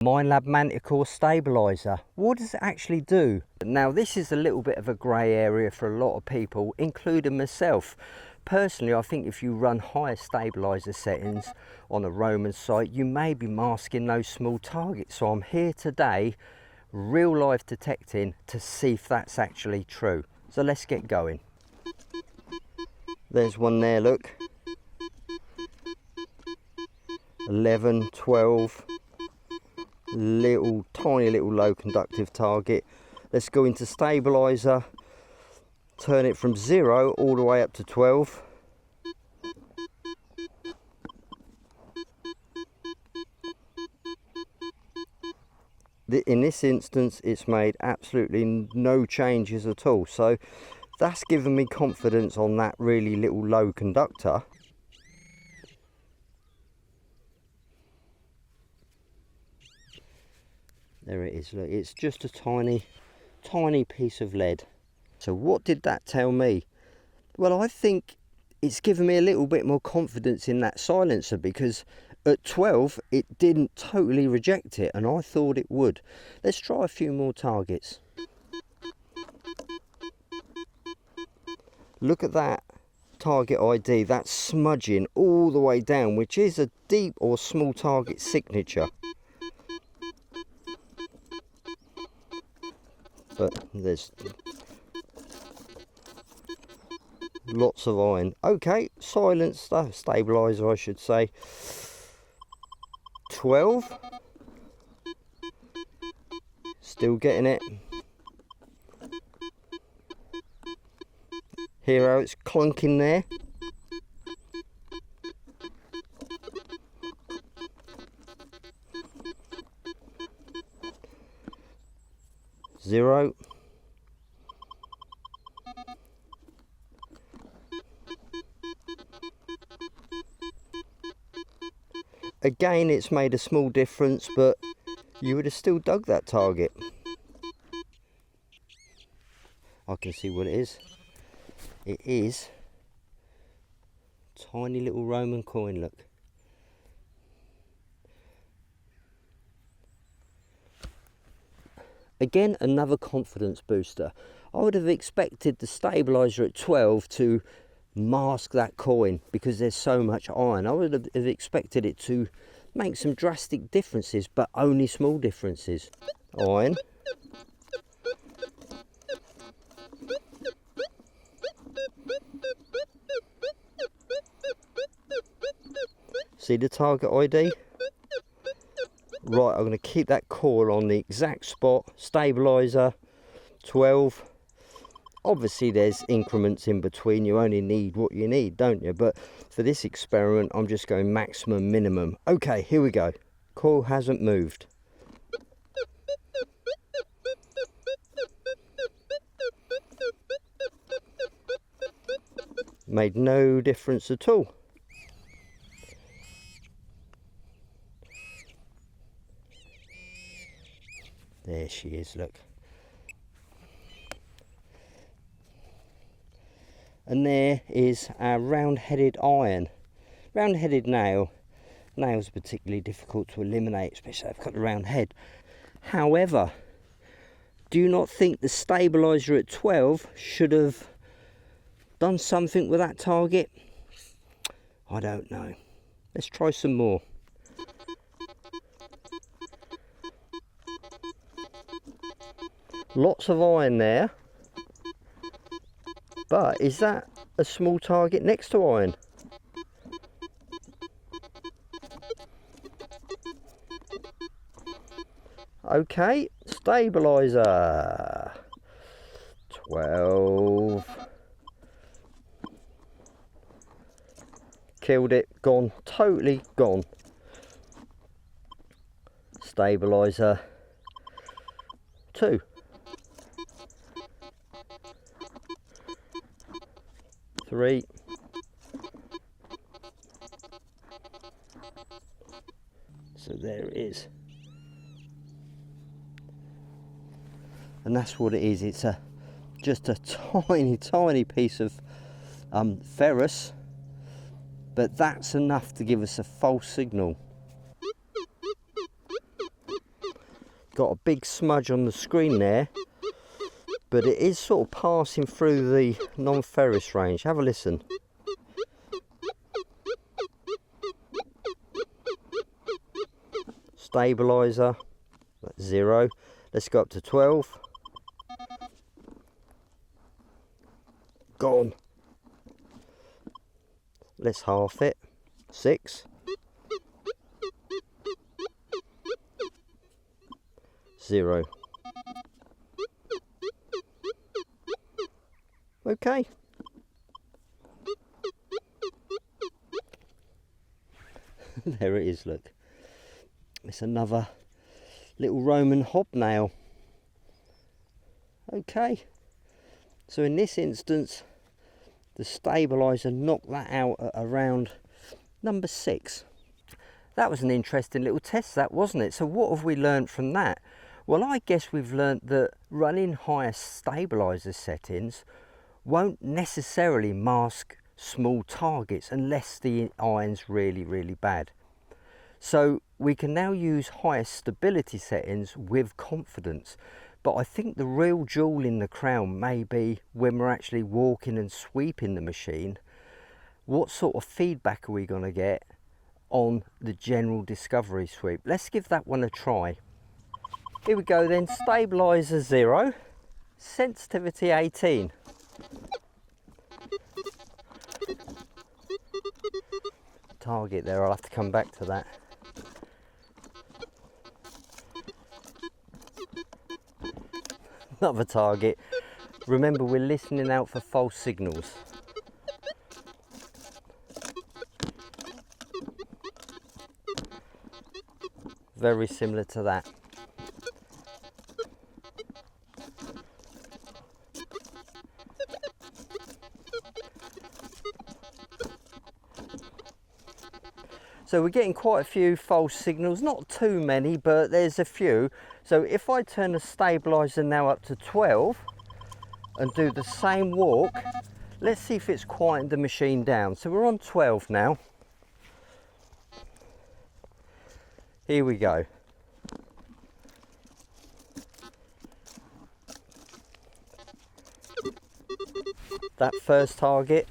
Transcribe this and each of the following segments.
Minelab Manticore Stabiliser. What does it actually do? Now this is a little bit of a grey area for a lot of people, including myself. Personally, I think if you run higher stabiliser settings on a Roman site, you may be masking those small targets. So I'm here today, real life detecting, to see if that's actually true. So let's get going. There's one there, look. 11, 12. Tiny little low conductive target. Let's go into stabiliser, turn it from 0 all the way up to 12. In this instance it's made absolutely no changes at all, so that's given me confidence on that really little low conductor. There it is, look, it's just a tiny piece of lead. So what did that tell me? Well, I think it's given me a little bit more confidence in that silencer, because at 12 it didn't totally reject it, and I thought it would. Let's try a few more targets. Look at that target ID, that's smudging all the way down, which is a deep or small target signature. But there's lots of iron. Okay, silencer, stabiliser I should say. 12. Still getting it. Hear how it's clunking there. Zero. Again, it's made a small difference, but you would have still dug that target. I can see what it is. It is tiny little Roman coin, look. Again, another confidence booster. I would have expected the stabiliser at 12 to mask that coin because there's so much iron. I would have expected it to make some drastic differences, but only small differences. Iron. See the target ID? Right, I'm going to keep that core on the exact spot. Stabiliser, 12. Obviously there's increments in between, you only need what you need, don't you? But for this experiment I'm just going maximum minimum. Okay, here we go. Coil hasn't moved. Made no difference at all. There she is, look. And there is our round-headed iron. Round-headed nail. Nails are particularly difficult to eliminate, especially if they've got a round head. However, do you not think the stabiliser at 12 should have done something with that target? I don't know. Let's try some more. Lots of iron there. But is that a small target next to iron? Okay, stabiliser. 12. Killed it, gone, totally gone. Stabiliser. 2. 3. So there it is. And that's what it is. It's just a tiny piece of ferrous, but that's enough to give us a false signal. got a big smudge on the screen there, but it is sort of passing through the non-ferrous range. Have a listen. Stabiliser, that's 0. Let's go up to 12. Gone. Let's half it. 6. 0. Okay. There it is, look. It's another little Roman hobnail. Okay. So in this instance, the stabiliser knocked that out at around number 6. That was an interesting little test, that, wasn't it? So what have we learned from that? Well, I guess we've learned that running higher stabiliser settings won't necessarily mask small targets unless the iron's really, really bad. So we can now use higher stability settings with confidence. But I think the real jewel in the crown may be when we're actually walking and sweeping the machine. What sort of feedback are we going to get on the general discovery sweep? Let's give that one a try. Here we go then, stabiliser 0, sensitivity 18. Target there, I'll have to come back to that. Another target. Remember, we're listening out for false signals. Very similar to that. So we're getting quite a few false signals, not too many, but there's a few. So if I turn the stabiliser now up to 12 and do the same walk, let's see if it's quietened the machine down. So we're on 12 now. Here we go. That first target.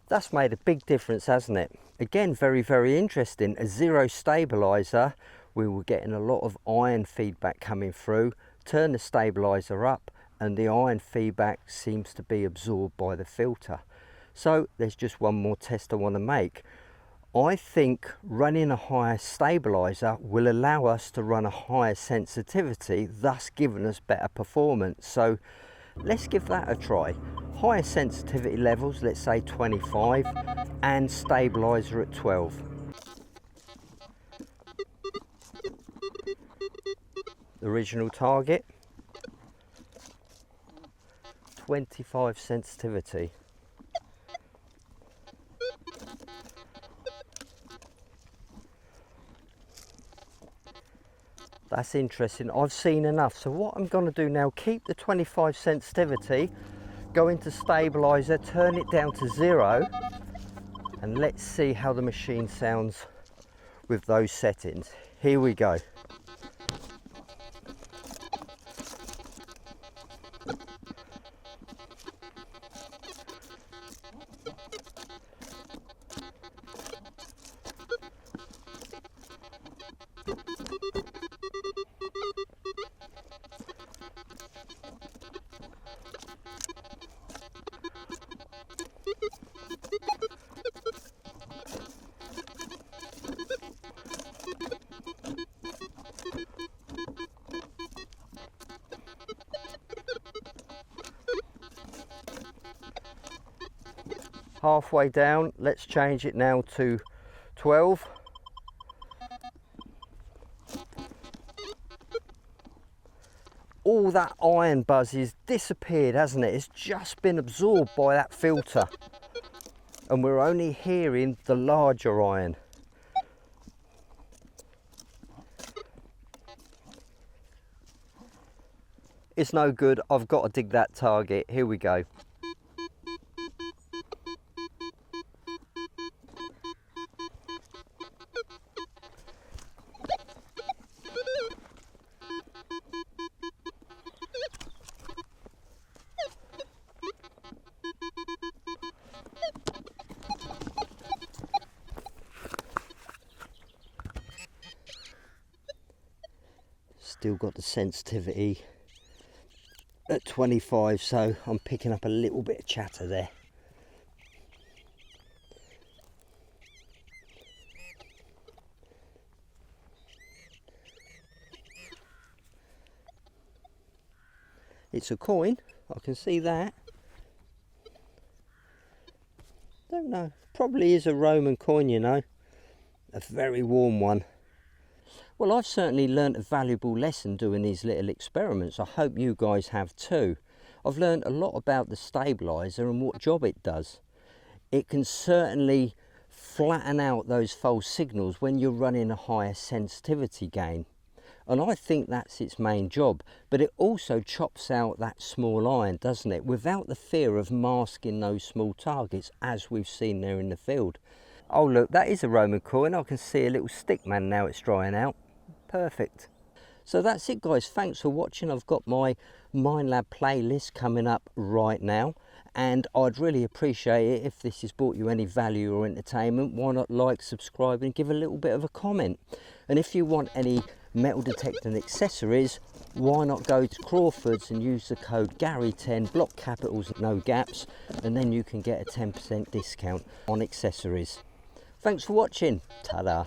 That's made a big difference, hasn't it? Again, very, very interesting. A 0 stabiliser, we were getting a lot of iron feedback coming through. Turn the stabiliser up and the iron feedback seems to be absorbed by the filter. So there's just one more test I want to make. I think running a higher stabiliser will allow us to run a higher sensitivity, thus giving us better performance. So let's give that a try. Higher sensitivity levels, let's say 25, and stabiliser at 12. Original target, 25 sensitivity. That's interesting. I've seen enough. So what I'm going to do now, keep the 25 sensitivity, go into stabiliser, turn it down to 0, and let's see how the machine sounds with those settings. Here we go. Halfway down, let's change it now to 12. all that iron buzz has disappeared, hasn't it? It's just been absorbed by that filter. And we're only hearing the larger iron. It's no good, I've got to dig that target. Here we go. Still got the sensitivity at 25, so I'm picking up a little bit of chatter there. It's a coin, I can see that. Don't know, probably is a Roman coin, you know, a very warm one. Well, I've certainly learnt a valuable lesson doing these little experiments. I hope you guys have too. I've learnt a lot about the stabiliser and what job it does. It can certainly flatten out those false signals when you're running a higher sensitivity gain. And I think that's its main job, but it also chops out that small iron, doesn't it? Without the fear of masking those small targets, as we've seen there in the field. Oh look, that is a Roman coin. I can see a little stick man now it's drying out. Perfect. So that's it guys, thanks for watching. I've got my Minelab playlist coming up right now, and I'd really appreciate it if this has brought you any value or entertainment. Why not like, subscribe and give a little bit of a comment. And if you want any metal detector and accessories, why not go to Crawford's and use the code Gary10, block capitals no gaps, and then you can get a 10% discount on accessories. Thanks for watching. Ta-da.